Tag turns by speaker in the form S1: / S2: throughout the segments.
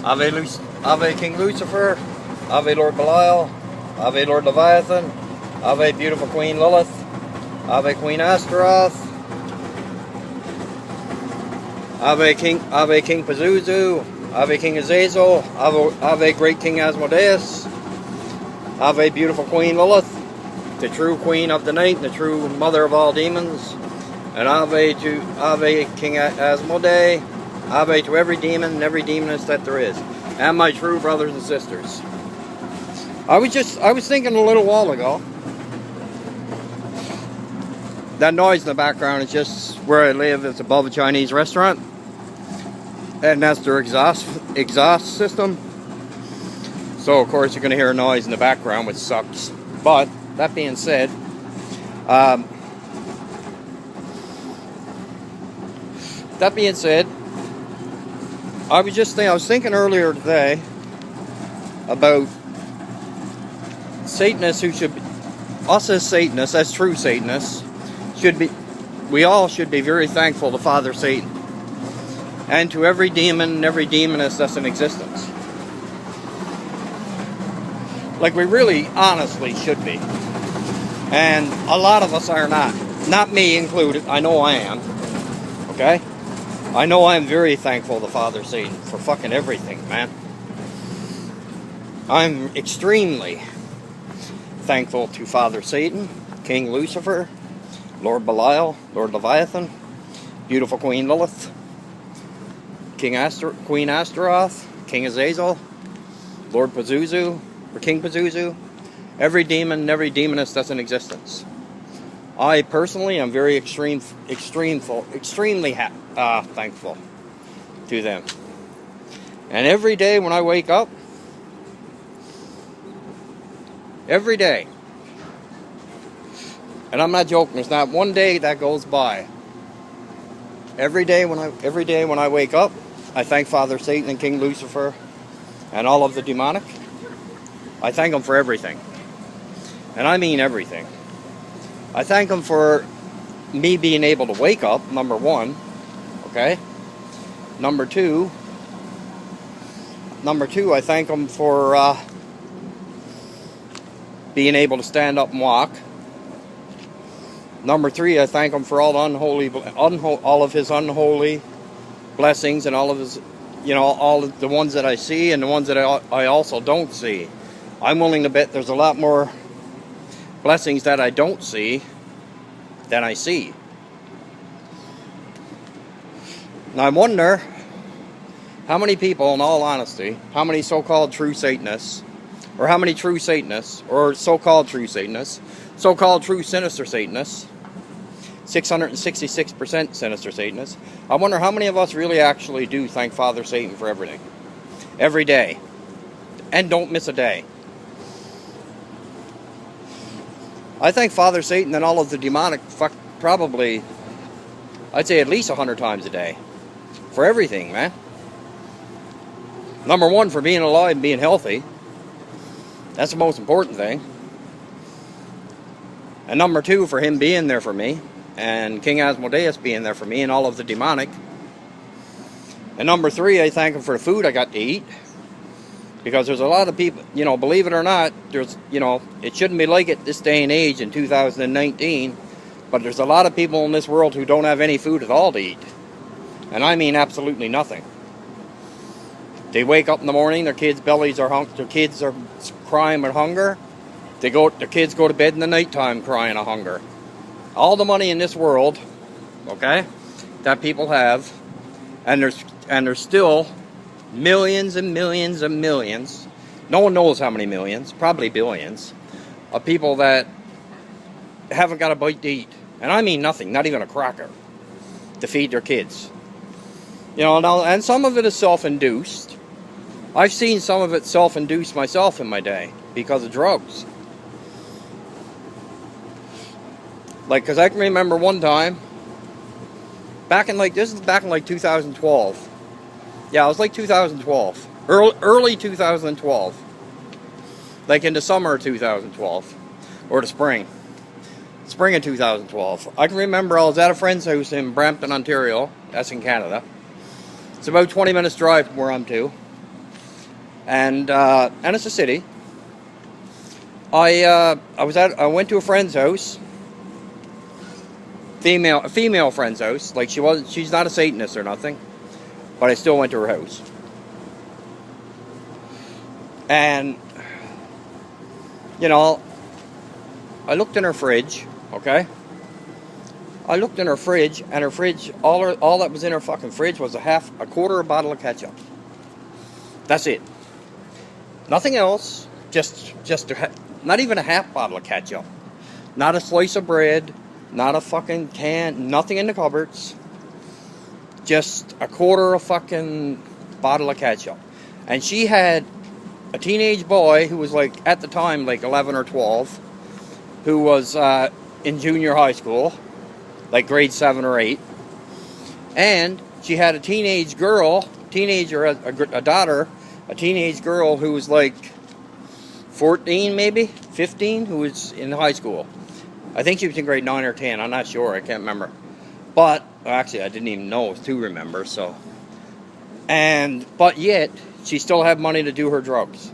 S1: Ave King Lucifer, Ave Lord Belial, Ave Lord Leviathan, Ave beautiful Queen Lilith, Ave Queen Astaroth, Ave King Pazuzu, Ave King Azazel, Ave Great King Asmodeus, Ave beautiful Queen Lilith, the true Queen of the night, the true mother of all demons, and Ave King Asmodee, Ave to every demon and every demoness that there is, and my true brothers and sisters. I was thinking a little while ago, that noise in the background is just where I live. It's above a Chinese restaurant, and that's their exhaust system. So of course you're going to hear a noise in the background, which sucks. But that being said, I was thinking earlier today about Satanists who should be, us as Satanists, as true Satanists, we all should be very thankful to Father Satan and to every demon and every demoness that's in existence. Like we really honestly should be. And a lot of us are not. Not me included. I know I am. Okay? I know I'm very thankful to Father Satan for fucking everything, man. I'm extremely thankful to Father Satan, King Lucifer, Lord Belial, Lord Leviathan, beautiful Queen Lilith, Queen Astaroth, King Azazel, Lord Pazuzu, or King Pazuzu, every demon and every demoness that's in existence. I personally am very extremely thankful to them. And every day when I wake up, every day, and I'm not joking, there's not one day that goes by. Every day when I wake up, I thank Father Satan and King Lucifer and all of the demonic. I thank them for everything. And I mean everything. I thank them for me being able to wake up, number one. Okay? Number two, I thank them for being able to stand up and walk. Number three, I thank him for all of his unholy blessings and all of his, all of the ones that I see and the ones that I also don't see. I'm willing to bet there's a lot more blessings that I don't see than I see. Now I wonder how many people, in all honesty, how many so-called true Satanists, or how many true Satanists, or so-called true Satanists, so-called true sinister Satanists, 666% sinister Satanists, I wonder how many of us really actually do thank Father Satan for everything. Every day. And don't miss a day. I thank Father Satan and all of the demonic probably, I'd say at least 100 times a day. For everything, man. Number one, for being alive and being healthy. That's the most important thing. And number two, for him being there for me. And King Asmodeus being there for me and all of the demonic. And number three, I thank him for the food I got to eat. Because there's a lot of people, believe it or not, there's, it shouldn't be like it this day and age in 2019. But there's a lot of people in this world who don't have any food at all to eat. And I mean absolutely nothing. They wake up in the morning, their kids' bellies are their kids are crying with hunger. Their kids go to bed in the nighttime crying of hunger. All the money in this world, okay, that people have, and there's still millions and millions and millions, no one knows how many millions, probably billions, of people that haven't got a bite to eat. And I mean nothing, not even a cracker, to feed their kids. And some of it is self-induced. I've seen some of it self-induced myself in my day because of drugs. Because I can remember one time, back in 2012. Yeah, it was like 2012. Early 2012. Like in the summer of 2012. Or the spring. Spring of 2012. I can remember I was at a friend's house in Brampton, Ontario. That's in Canada. It's about 20 minutes drive from where I'm to. and it's a city. I went to a friend's house, a female friend's house. Like she's not a Satanist or nothing, but I still went to her house. And you know, I looked in her fridge, okay? I looked in her fridge, and her fridge, all that was in her fucking fridge was a quarter of a bottle of ketchup. That's it. Nothing else. Not even a half bottle of ketchup. Not a slice of bread. Not a fucking can. Nothing in the cupboards. Just a quarter of fucking bottle of ketchup. And she had a teenage boy who was like, at the time, like 11 or 12, who was in junior high school, like grade 7 or 8. And she had a teenage girl, a daughter, a teenage girl who was like 14 maybe, 15, who was in high school. I think she was in grade 9 or 10, I'm not sure, I can't remember. But, actually I didn't even know to remember, so. But yet, she still had money to do her drugs.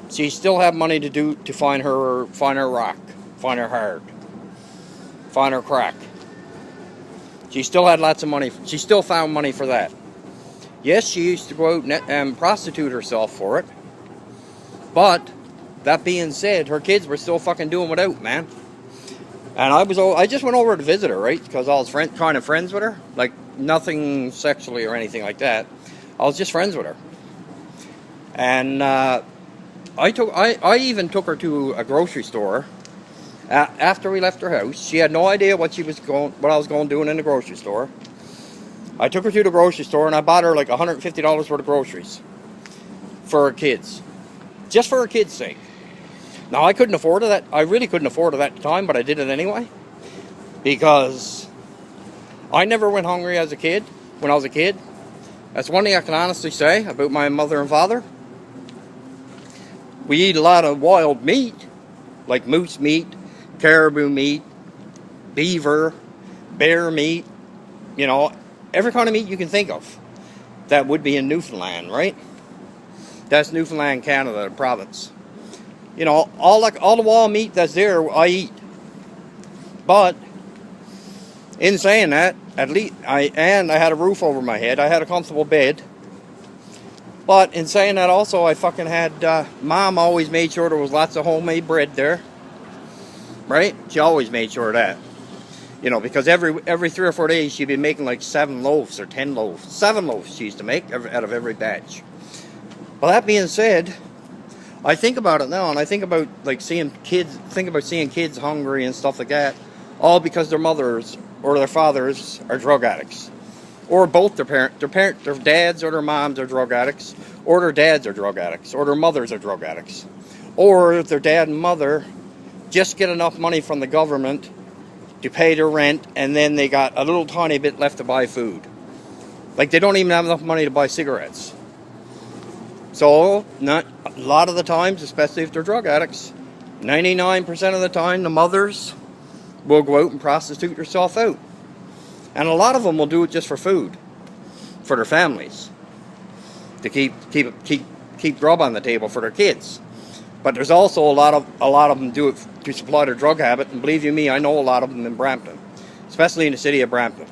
S1: She still had money to find her rock, find her hard, find her crack. She still had lots of money. She still found money for that. Yes, she used to go out and prostitute herself for it. But, that being said, her kids were still fucking doing without, man. And I just went over to visit her, right? Because I was kind of friends with her. Like, nothing sexually or anything like that. I was just friends with her. And I even took her to a grocery store after we left her house. She had no idea what I was going doing in the grocery store. I took her to the grocery store and I bought her like $150 worth of groceries for her kids. Just for her kids' sake. Now I couldn't afford it. I really couldn't afford it at the time, but I did it anyway. Because I never went hungry as a kid, when I was a kid. That's one thing I can honestly say about my mother and father. We eat a lot of wild meat, like moose meat, caribou meat, beaver, bear meat, you know, every kind of meat you can think of. That would be in Newfoundland, right? That's Newfoundland, Canada, the province. You know, all the wild meat that's there, I eat. But in saying that, at least I had a roof over my head. I had a comfortable bed. But in saying that also, I fucking had, Mom always made sure there was lots of homemade bread there. Right? She always made sure of that. You know, because every 3 or 4 days she'd be making like 7 loaves or 10 loaves. 7 loaves she used to make out of every batch. Well, that being said, I think about it now, and I think about like seeing kids hungry and stuff like that, all because their mothers or their fathers are drug addicts, or both their dads or their moms are drug addicts, or their dads are drug addicts, or their mothers are drug addicts, or their dad and mother just get enough money from the government to pay their rent, and then they got a little tiny bit left to buy food. Like they don't even have enough money to buy cigarettes. So, not a lot of the times, especially if they're drug addicts, 99% of the time, the mothers will go out and prostitute herself out. And a lot of them will do it just for food, for their families, to keep grub on the table for their kids. But there's also a lot of them do it to supply their drug habit, and believe you me, I know a lot of them in Brampton, especially in the city of Brampton.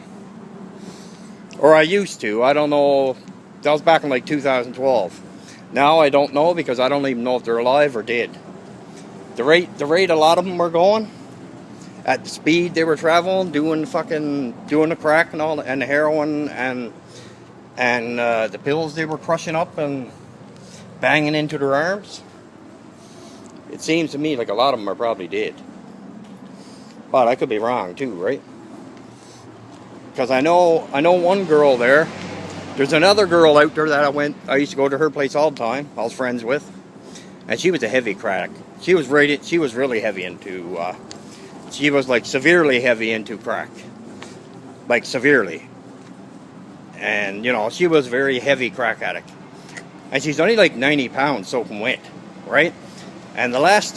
S1: Or I used to. I don't know. That was back in like 2012. Now I don't know, because I don't even know if they're alive or dead. The rate a lot of them were going, at the speed they were traveling, doing the crack and all, and the heroin and the pills they were crushing up and banging into their arms. It seems to me like a lot of them are probably dead. But I could be wrong too, right? Because I know one girl there. There's another girl out there that I used to go to her place all the time. I was friends with. And she was a heavy crack. She was really heavy into, she was like severely heavy into crack. Like severely. And, you know, she was a very heavy crack addict. And she's only like 90 pounds soaking wet, right? And the last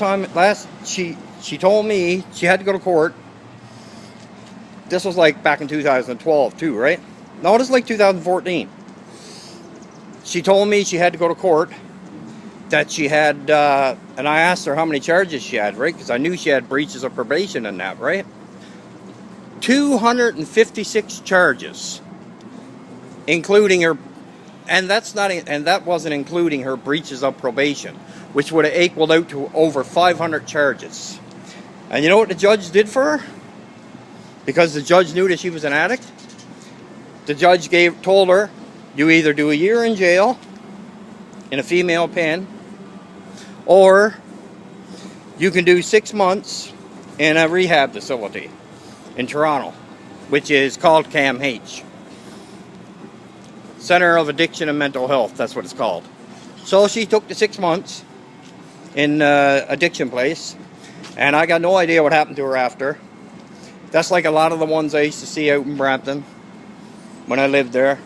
S1: she told me she had to go to court. This was like back in 2012 too, right? No, this is like 2014. she told me she had to go to court, that she had, and I asked her how many charges she had, right? Because I knew she had breaches of probation and that, right? 256 charges, including her, and that wasn't including her breaches of probation, which would have equaled out to over 500 charges. And you know what the judge did for her? Because the judge knew that she was an addict, the judge told her, you either do a year in jail in a female pen, or you can do 6 months in a rehab facility in Toronto, which is called CAMH. Center of Addiction and Mental Health, that's what it's called. So she took the 6 months in addiction place, and I got no idea what happened to her after. That's like a lot of the ones I used to see out in Brampton when I lived there.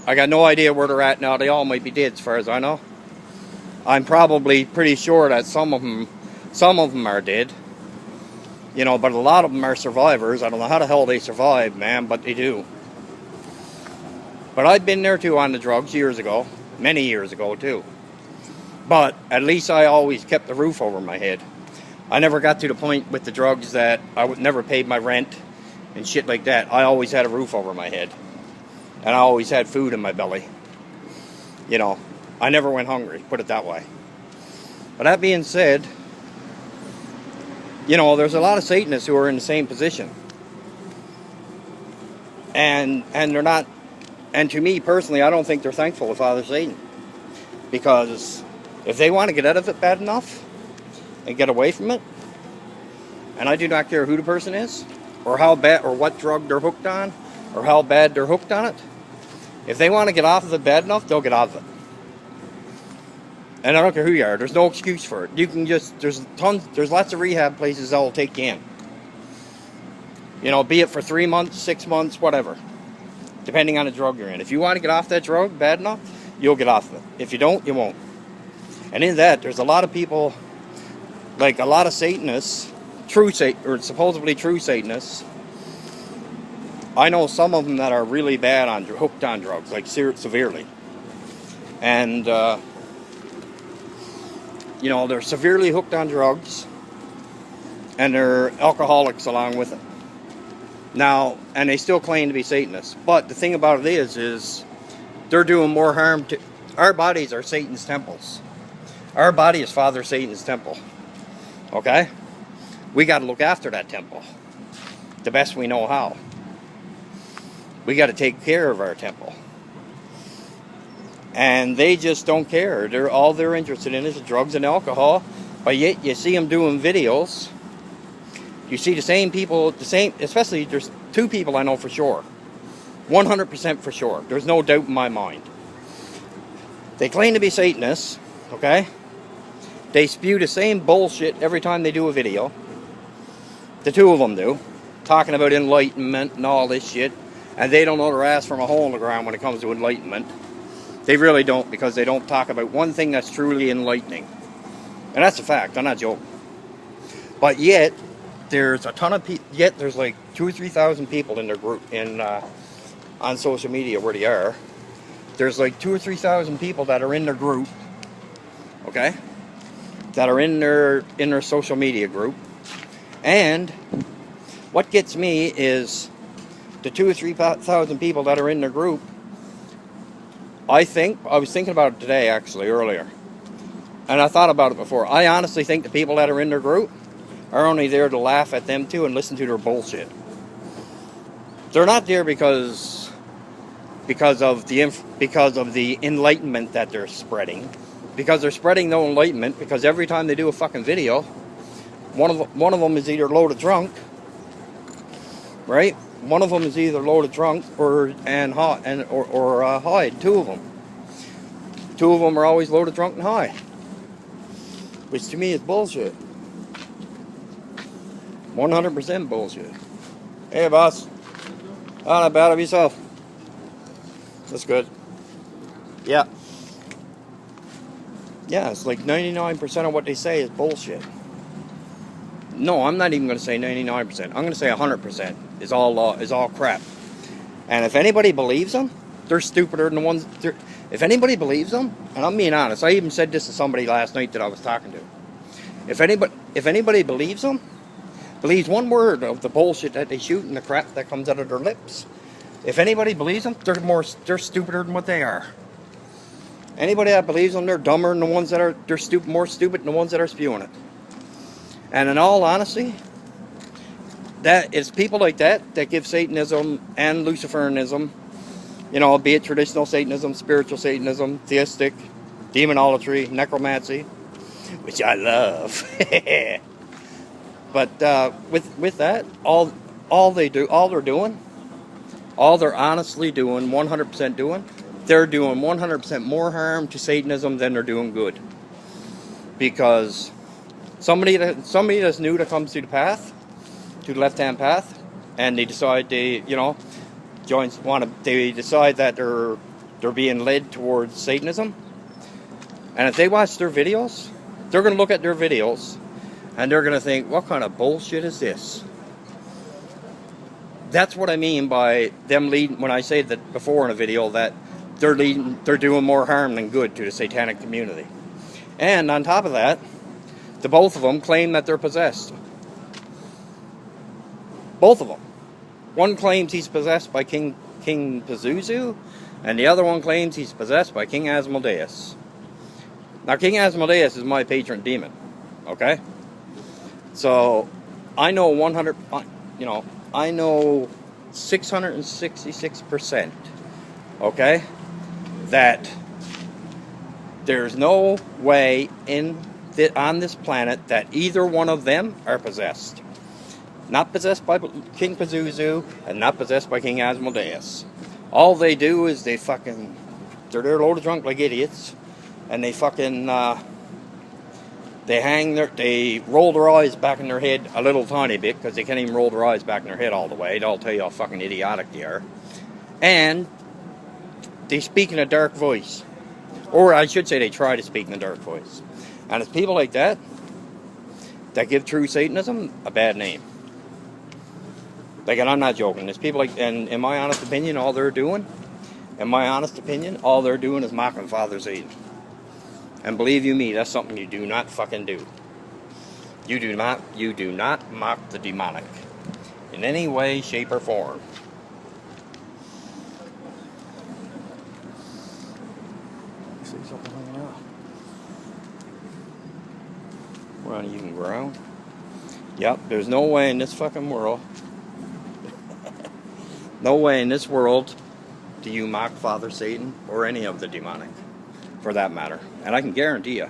S1: I got no idea where they're at now. They all might be dead as far as I know. I'm probably pretty sure that some of them are dead. You know, but a lot of them are survivors. I don't know how the hell they survive, man, but they do. But I've been there too on the drugs years ago. Many years ago too. But at least I always kept the roof over my head. I never got to the point with the drugs that I would never paid my rent and shit like that. I always had a roof over my head. And I always had food in my belly. You know, I never went hungry, put it that way. But that being said, you know, there's a lot of Satanists who are in the same position. And they're not, and to me personally, I don't think they're thankful to Father Satan. Because if they want to get out of it bad enough and get away from it, and I do not care who the person is, or how bad, or what drug they're hooked on, or how bad they're hooked on it, if they want to get off of it bad enough, they'll get off of it. And I don't care who you are, there's no excuse for it. You can just, there's lots of rehab places that will take you in. You know, be it for 3 months, 6 months, whatever. Depending on the drug you're in. If you want to get off that drug bad enough, you'll get off of it. If you don't, you won't. And in that, there's a lot of people, like a lot of Satanists, or supposedly true Satanists. I know some of them that are really bad on, hooked on drugs, like severely. And, you know, they're severely hooked on drugs, and they're alcoholics along with it. Now, and they still claim to be Satanists. But the thing about it is they're doing more harm to, our bodies are Satan's temples. Our body is Father Satan's temple. Okay? We got to look after that temple the best we know how. We got to take care of our temple. And they just don't care. All they're interested in is drugs and alcohol. But yet you see them doing videos. You see the same people, especially there's 2 people I know for sure. 100% for sure. There's no doubt in my mind. They claim to be Satanists, okay? They spew the same bullshit every time they do a video. The 2 of them do. Talking about enlightenment and all this shit. And they don't know their ass from a hole in the ground when it comes to enlightenment. They really don't, because they don't talk about one thing that's truly enlightening. And that's a fact, I'm not joking. But yet, there's a ton of people, yet there's like 2,000 or 3,000 people in their group, on social media where they are. There's like 2,000 or 3,000 people that are in their group, okay? That are in their social media group. And what gets me is the 2,000 or 3,000 people that are in their group. I was thinking about it today, actually, earlier. And I thought about it before. I honestly think the people that are in their group are only there to laugh at them too and listen to their bullshit. They're not there because of the enlightenment that they're spreading. Because they're spreading no enlightenment, because every time they do a fucking video, one of them is either loaded drunk, right? One of them is either loaded drunk or high. 2 of them. 2 of them are always loaded drunk and high, which to me is bullshit. 100% bullshit. Hey, boss. Oh, not bad of yourself. That's good. Yeah. Yeah, it's like 99% of what they say is bullshit. No, I'm not even going to say 99%. I'm going to say 100% is all crap. And if anybody believes them, they're stupider than the ones. If anybody believes them, and I'm being honest, I even said this to somebody last night that I was talking to. If anybody believes them, believes one word of the bullshit that they shoot and the crap that comes out of their lips, if anybody believes them, they're stupider than what they are. Anybody that believes them, they're dumber than the ones that are, more stupid than the ones that are spewing it. And in all honesty, that it's people like that that give Satanism and Luciferianism, you know, be it traditional Satanism, spiritual Satanism, theistic, demonolatry, necromancy, which I love. But with that, all they're honestly doing, 100% doing, they're doing 100% more harm to Satanism than they're doing good. Because somebody that's new that comes to the path, to the left-hand path, and they decide they decide that they're being led towards Satanism, and if they watch their videos, they're going to look at their videos and they're going to think, what kind of bullshit is this? That's what I mean by them leading, when I say that before in a video, that they're doing more harm than good to the satanic community. And on top of that, the both of them claim that they're possessed. Both of them. One claims he's possessed by King Pazuzu, and the other one claims he's possessed by King Asmodeus. Now, King Asmodeus is my patron demon, okay? So, I know I know 666%, okay, that there's no way on this planet that either one of them are possessed. Not possessed by King Pazuzu, and not possessed by King Asmodeus. All they do is they're there loaded drunk like idiots, and they they roll their eyes back in their head a little tiny bit, because they can't even roll their eyes back in their head all the way. They'll tell you how fucking idiotic they are. And they speak in a dark voice. Or I should say they try to speak in a dark voice. And it's people like that give true Satanism a bad name. Like, and I'm not joking. There's people like, and in my honest opinion, all they're doing is mocking Father Satan. And believe you me, that's something you do not fucking do. You do not mock the demonic in any way, shape, or form. I see something hanging out. We're on even ground. Yep, there's no way in this fucking world. No way in this world do you mock Father Satan or any of the demonic, for that matter. And I can guarantee you,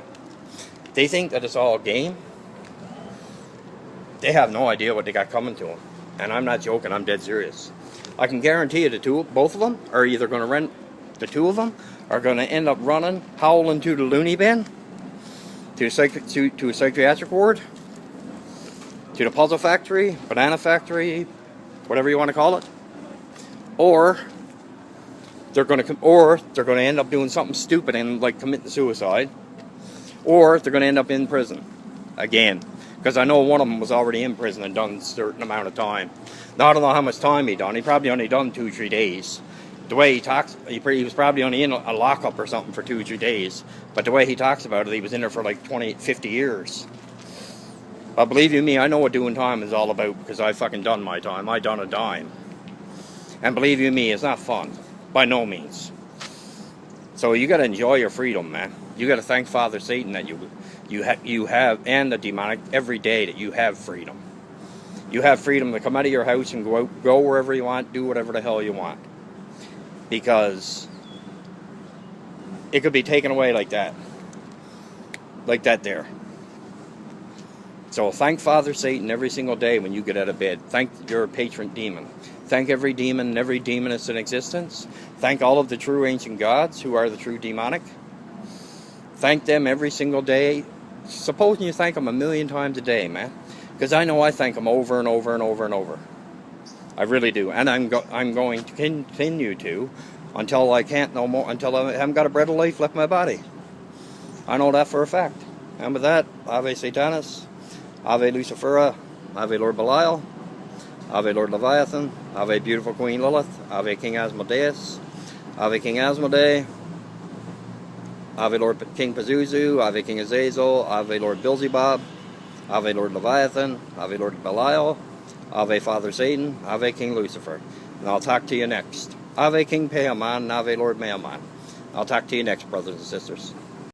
S1: they think that it's all a game. They have no idea what they got coming to them. And I'm not joking, I'm dead serious. I can guarantee you both of them are either going to run, the two of them are going to end up running, howling to the loony bin, to a psychiatric ward, to the puzzle factory, banana factory, whatever you want to call it. Or they're going to end up doing something stupid and like committing suicide, or they're going to end up in prison again, because I know one of them was already in prison and done a certain amount of time. Now I don't know how much time he done. He probably only done 2-3 days. The way he talks, he was probably only in a lockup or something for 2-3 days. But the way he talks about it, he was in there for like 50 years. But believe you me, I know what doing time is all about, because I fucking done my time. I done a dime. And believe you me, it's not fun. By no means. So you got to enjoy your freedom, man. You got to thank Father Satan that you have, and the demonic, every day that you have freedom. You have freedom to come out of your house and go wherever you want, do whatever the hell you want. Because it could be taken away like that. Like that there. So thank Father Satan every single day when you get out of bed. Thank your patron demon. Thank every demon and every demoness in existence. Thank all of the true ancient gods who are the true demonic. Thank them every single day. Supposing you thank them 1,000,000 times a day, man. Because I know I thank them over and over and over and over. I really do. And I'm going to continue to until I can't no more, until I haven't got a breath of life left in my body. I know that for a fact. And with that, Ave Satanas, Ave Lucifera, Ave Lord Belial, Ave Lord Leviathan, Ave Beautiful Queen Lilith, Ave King Asmodeus, Ave King Asmodee. Ave Lord King Pazuzu. Ave King Azazel. Ave Lord Beelzebub. Ave Lord Leviathan. Ave Lord Belial. Ave Father Satan. Ave King Lucifer. And I'll talk to you next. Ave King Paimon. Ave Lord Mammon. I'll talk to you next, brothers and sisters.